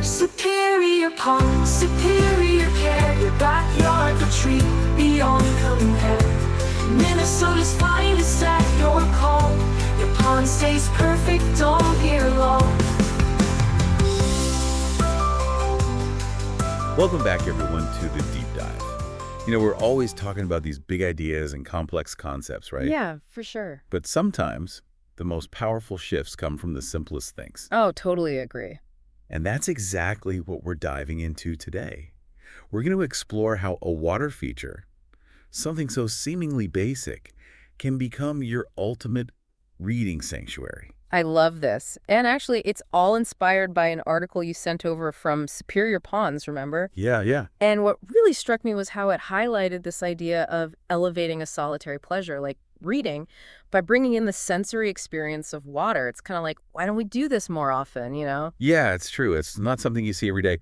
Superior pond, superior care, your backyard retreat beyond compare. Minnesota's finest at your call. Your pond stays perfect all year long. Welcome back, everyone, to the Deep Dive. We're always talking about these big ideas and complex concepts, right? Yeah, for sure. But sometimes the most powerful shifts come from the simplest things. Oh, totally agree. And that's exactly what we're diving into today. We're going to explore how a water feature, something so seemingly basic, can become your ultimate reading sanctuary. I love this. And actually, it's all inspired by an article you sent over from Superior Ponds, remember? Yeah. And what really struck me was how it highlighted this idea of elevating a solitary pleasure, like reading, by bringing in the sensory experience of water. It's kind of like, why don't we do this more often, Yeah, it's true. It's not something you see every day.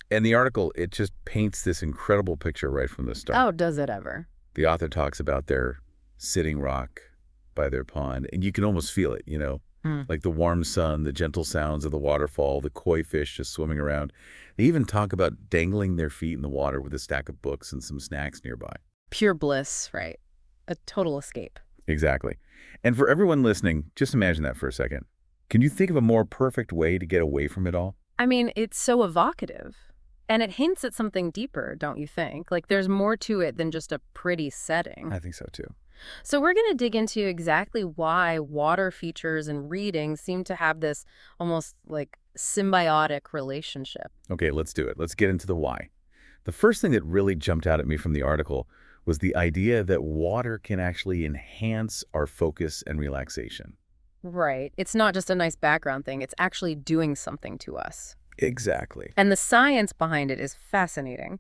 And the article, it just paints this incredible picture right from the start. Oh, does it ever? The author talks about their sitting rock by their pond, and you can almost feel it, like the warm sun, the gentle sounds of the waterfall, the koi fish just swimming around. They even talk about dangling their feet in the water with a stack of books and some snacks nearby. Pure bliss, right? A total escape. Exactly. And for everyone listening, just imagine that for a second. Can you think of a more perfect way to get away from it all? I mean, it's so evocative. And it hints at something deeper, don't you think? Like there's more to it than just a pretty setting. I think so, too. So we're going to dig into exactly why water features and reading seem to have this almost like symbiotic relationship. Okay, let's do it. Let's get into the why. The first thing that really jumped out at me from the article was the idea that water can actually enhance our focus and relaxation. Right. It's not just a nice background thing. It's actually doing something to us. Exactly. And the science behind it is fascinating.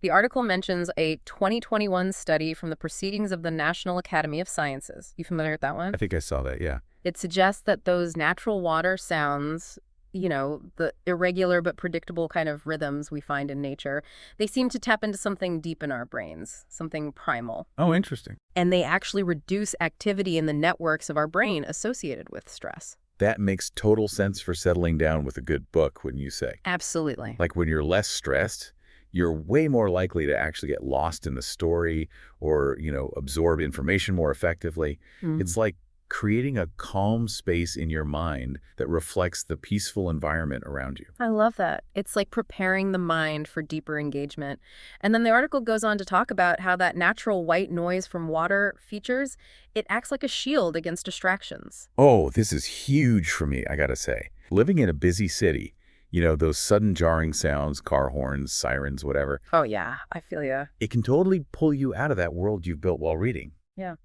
The article mentions a 2021 study from the Proceedings of the National Academy of Sciences. You familiar with that one? I think I saw that, yeah. It suggests that those natural water sounds, the irregular but predictable kind of rhythms we find in nature, they seem to tap into something deep in our brains, something primal. Oh, interesting. And they actually reduce activity in the networks of our brain associated with stress. That makes total sense for settling down with a good book, wouldn't you say? Absolutely. Like when you're less stressed, you're way more likely to actually get lost in the story or, absorb information more effectively. It's like creating a calm space in your mind that reflects the peaceful environment around you. I love that. It's like preparing the mind for deeper engagement. And then the article goes on to talk about how that natural white noise from water features, it acts like a shield against distractions. Oh, this is huge for me, I gotta say. Living in a busy city, those sudden jarring sounds, car horns, sirens, whatever. Oh, yeah, I feel ya. It can totally pull you out of that world you've built while reading. Yeah.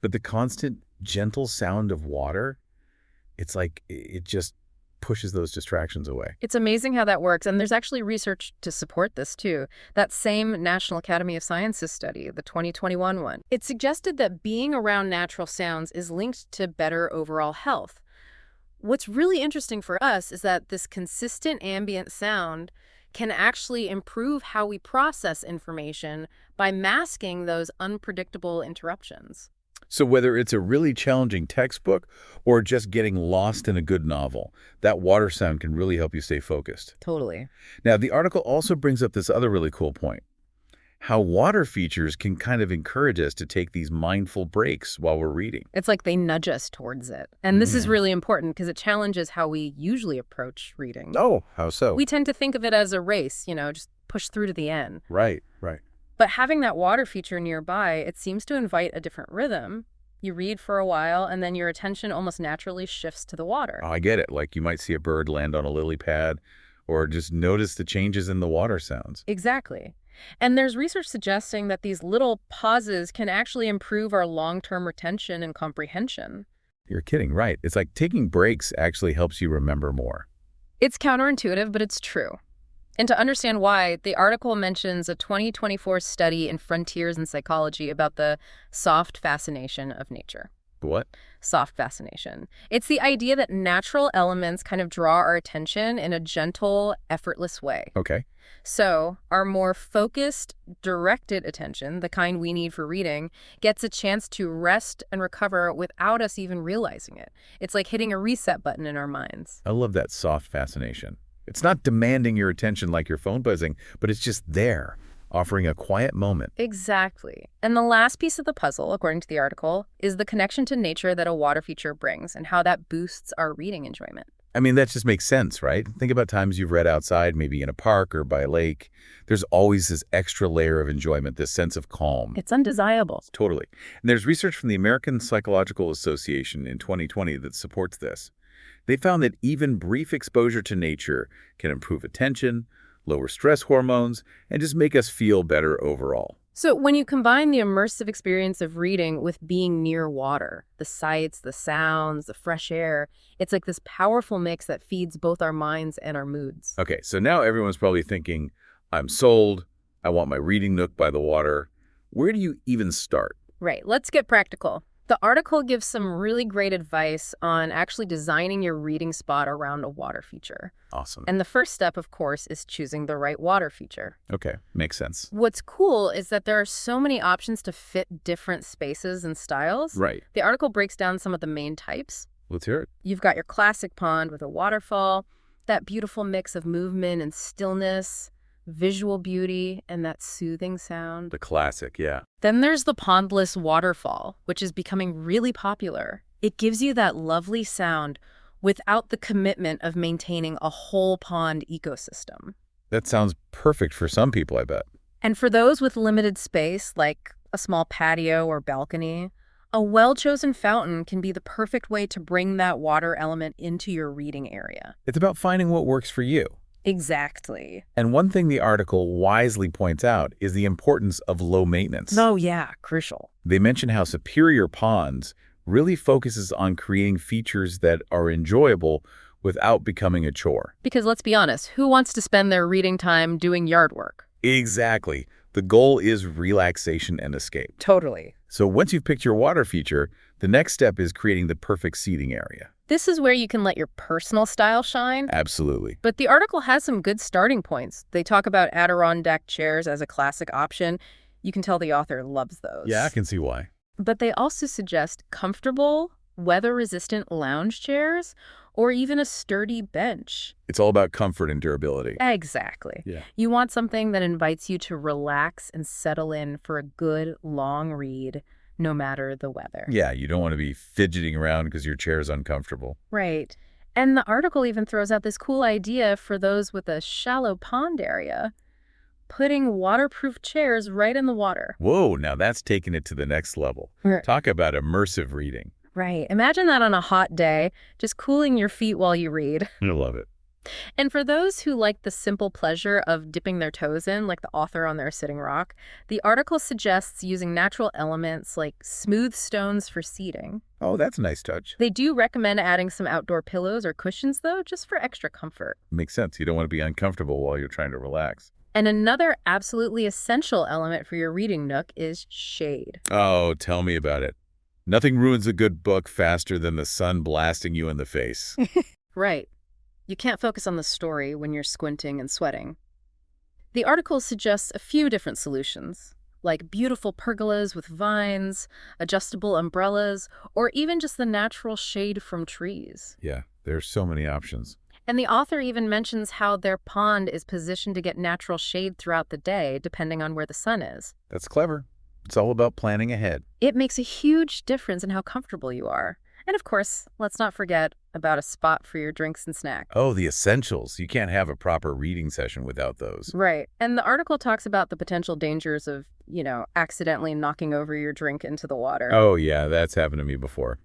But the constant, gentle sound of water, it's like it just pushes those distractions away. It's amazing how that works. And there's actually research to support this, too. That same National Academy of Sciences study, the 2021 one, it suggested that being around natural sounds is linked to better overall health. What's really interesting for us is that this consistent ambient sound can actually improve how we process information by masking those unpredictable interruptions. So whether it's a really challenging textbook or just getting lost in a good novel, that water sound can really help you stay focused. Totally. Now, the article also brings up this other really cool point. How water features can kind of encourage us to take these mindful breaks while we're reading. It's like they nudge us towards it. And this is really important because it challenges how we usually approach reading. Oh, how so? We tend to think of it as a race, just push through to the end. Right. But having that water feature nearby, it seems to invite a different rhythm. You read for a while, and then your attention almost naturally shifts to the water. Oh, I get it. Like you might see a bird land on a lily pad or just notice the changes in the water sounds. Exactly. And there's research suggesting that these little pauses can actually improve our long-term retention and comprehension. You're kidding, right? It's like taking breaks actually helps you remember more. It's counterintuitive, but it's true. And to understand why, the article mentions a 2024 study in Frontiers in Psychology about the soft fascination of nature. What? Soft fascination. It's the idea that natural elements kind of draw our attention in a gentle, effortless way. Okay. So our more focused, directed attention, the kind we need for reading, gets a chance to rest and recover without us even realizing it. It's like hitting a reset button in our minds. I love that soft fascination. It's not demanding your attention like your phone buzzing, but it's just there, offering a quiet moment. Exactly. And the last piece of the puzzle, according to the article, is the connection to nature that a water feature brings and how that boosts our reading enjoyment. I mean, that just makes sense, right? Think about times you've read outside, maybe in a park or by a lake. There's always this extra layer of enjoyment, this sense of calm. It's undesirable. Totally. And there's research from the American Psychological Association in 2020 that supports this. They found that even brief exposure to nature can improve attention, lower stress hormones, and just make us feel better overall. So when you combine the immersive experience of reading with being near water, the sights, the sounds, the fresh air, it's like this powerful mix that feeds both our minds and our moods. Okay, so now everyone's probably thinking, I'm sold, I want my reading nook by the water. Where do you even start? Right, let's get practical. The article gives some really great advice on actually designing your reading spot around a water feature. Awesome. And the first step, of course, is choosing the right water feature. Okay, makes sense. What's cool is that there are so many options to fit different spaces and styles. Right. The article breaks down some of the main types. Let's hear it. You've got your classic pond with a waterfall, that beautiful mix of movement and stillness, visual beauty, and that soothing sound. The classic, yeah. Then there's the pondless waterfall, which is becoming really popular. It gives you that lovely sound without the commitment of maintaining a whole pond ecosystem. That sounds perfect for some people, I bet. And for those with limited space, like a small patio or balcony, a well-chosen fountain can be the perfect way to bring that water element into your reading area. It's about finding what works for you. Exactly. And one thing the article wisely points out is the importance of low maintenance. Oh, yeah, crucial. They mention how superior ponds really focuses on creating features that are enjoyable without becoming a chore. Because let's be honest, who wants to spend their reading time doing yard work? Exactly. The goal is relaxation and escape. Totally. So once you've picked your water feature, the next step is creating the perfect seating area. This is where you can let your personal style shine. Absolutely. But the article has some good starting points. They talk about Adirondack chairs as a classic option. You can tell the author loves those. Yeah, I can see why. But they also suggest comfortable, weather-resistant lounge chairs or even a sturdy bench. It's all about comfort and durability. Exactly. Yeah. You want something that invites you to relax and settle in for a good, long read, no matter the weather. Yeah, you don't want to be fidgeting around because your chair is uncomfortable. Right. And the article even throws out this cool idea for those with a shallow pond area, putting waterproof chairs right in the water. Whoa, now that's taking it to the next level. Talk about immersive reading. Right. Imagine that on a hot day, just cooling your feet while you read. I love it. And for those who like the simple pleasure of dipping their toes in, like the author on their sitting rock, the article suggests using natural elements like smooth stones for seating. Oh, that's a nice touch. They do recommend adding some outdoor pillows or cushions, though, just for extra comfort. Makes sense. You don't want to be uncomfortable while you're trying to relax. And another absolutely essential element for your reading nook is shade. Oh, tell me about it. Nothing ruins a good book faster than the sun blasting you in the face. Right. You can't focus on the story when you're squinting and sweating. The article suggests a few different solutions, like beautiful pergolas with vines, adjustable umbrellas, or even just the natural shade from trees. Yeah, there's so many options. And the author even mentions how their pond is positioned to get natural shade throughout the day, depending on where the sun is. That's clever. It's all about planning ahead. It makes a huge difference in how comfortable you are. And of course, let's not forget about a spot for your drinks and snacks. Oh, the essentials. You can't have a proper reading session without those. Right. And the article talks about the potential dangers of, accidentally knocking over your drink into the water. Oh, yeah, that's happened to me before.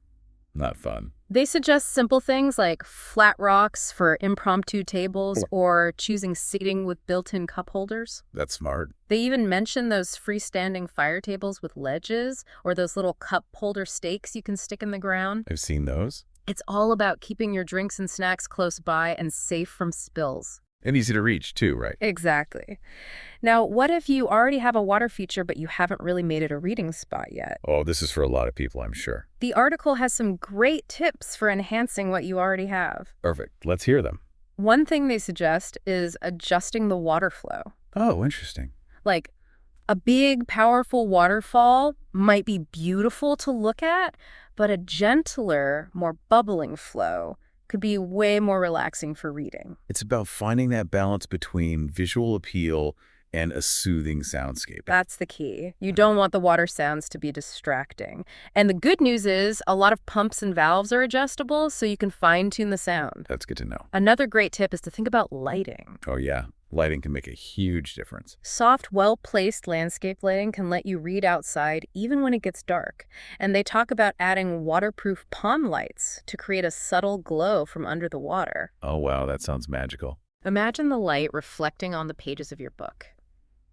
Not fun. They suggest simple things like flat rocks for impromptu tables or choosing seating with built-in cup holders. That's smart. They even mention those freestanding fire tables with ledges or those little cup holder stakes you can stick in the ground. I've seen those. It's all about keeping your drinks and snacks close by and safe from spills. And easy to reach, too, right? Exactly. Now, what if you already have a water feature, but you haven't really made it a reading spot yet? Oh, this is for a lot of people, I'm sure. The article has some great tips for enhancing what you already have. Perfect. Let's hear them. One thing they suggest is adjusting the water flow. Oh, interesting. Like, a big, powerful waterfall might be beautiful to look at, but a gentler, more bubbling flow could be way more relaxing for reading. It's about finding that balance between visual appeal and a soothing soundscape. That's the key. You don't want the water sounds to be distracting. And the good news is a lot of pumps and valves are adjustable, so you can fine-tune the sound. That's good to know. Another great tip is to think about lighting. Oh yeah, lighting can make a huge difference. Soft, well-placed landscape lighting can let you read outside even when it gets dark. And they talk about adding waterproof pond lights to create a subtle glow from under the water. Oh wow, that sounds magical. Imagine the light reflecting on the pages of your book.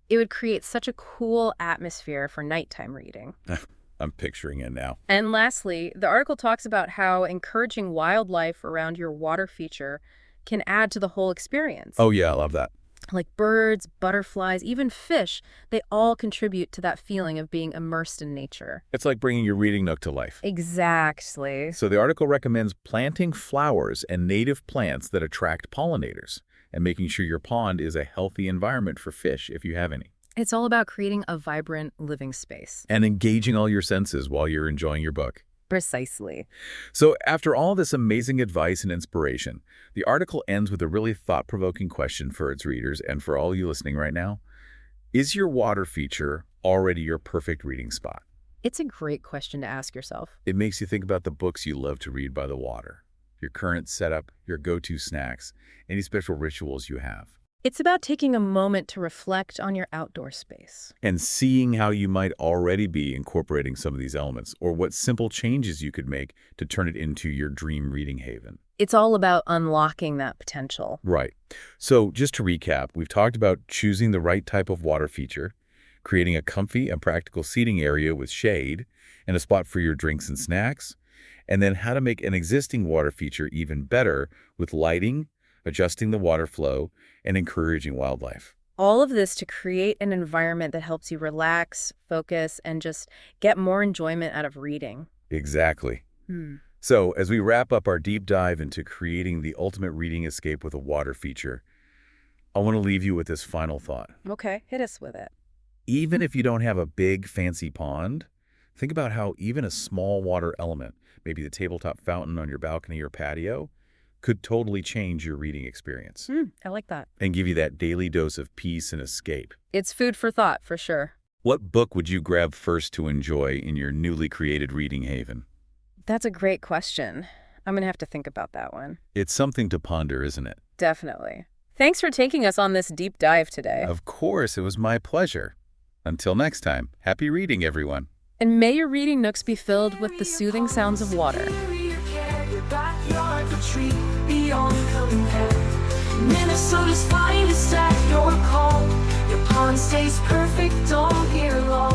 It would create such a cool atmosphere for nighttime reading. I'm picturing it now. And lastly, the article talks about how encouraging wildlife around your water feature can add to the whole experience. Oh yeah, I love that. Like birds, butterflies, even fish, they all contribute to that feeling of being immersed in nature. It's like bringing your reading nook to life. Exactly. So the article recommends planting flowers and native plants that attract pollinators and making sure your pond is a healthy environment for fish if you have any. It's all about creating a vibrant living space. And engaging all your senses while you're enjoying your book. Precisely. So after all this amazing advice and inspiration, the article ends with a really thought-provoking question for its readers and for all you listening right now. Is your water feature already your perfect reading spot? It's a great question to ask yourself. It makes you think about the books you love to read by the water, your current setup, your go-to snacks, any special rituals you have. It's about taking a moment to reflect on your outdoor space. And seeing how you might already be incorporating some of these elements or what simple changes you could make to turn it into your dream reading haven. It's all about unlocking that potential. Right. So just to recap, we've talked about choosing the right type of water feature, creating a comfy and practical seating area with shade and a spot for your drinks and snacks, and then how to make an existing water feature even better with lighting, adjusting the water flow, and encouraging wildlife. All of this to create an environment that helps you relax, focus, and just get more enjoyment out of reading. Exactly. So as we wrap up our deep dive into creating the ultimate reading escape with a water feature, I want to leave you with this final thought. Okay, hit us with it. Even if you don't have a big, fancy pond, think about how even a small water element, maybe the tabletop fountain on your balcony or patio, could totally change your reading experience I like that. and give you that daily dose of peace and escape. It's food for thought, for sure. What book would you grab first to enjoy in your newly created reading haven? That's a great question. I'm going to have to think about that one. It's something to ponder, isn't it? Definitely. Thanks for taking us on this deep dive today. Of course, it was my pleasure. Until next time, happy reading, everyone. And may your reading nooks be filled with the soothing sounds of water. Your backyard retreat beyond compare. Minnesota's finest at your call. Your pond stays perfect all year long.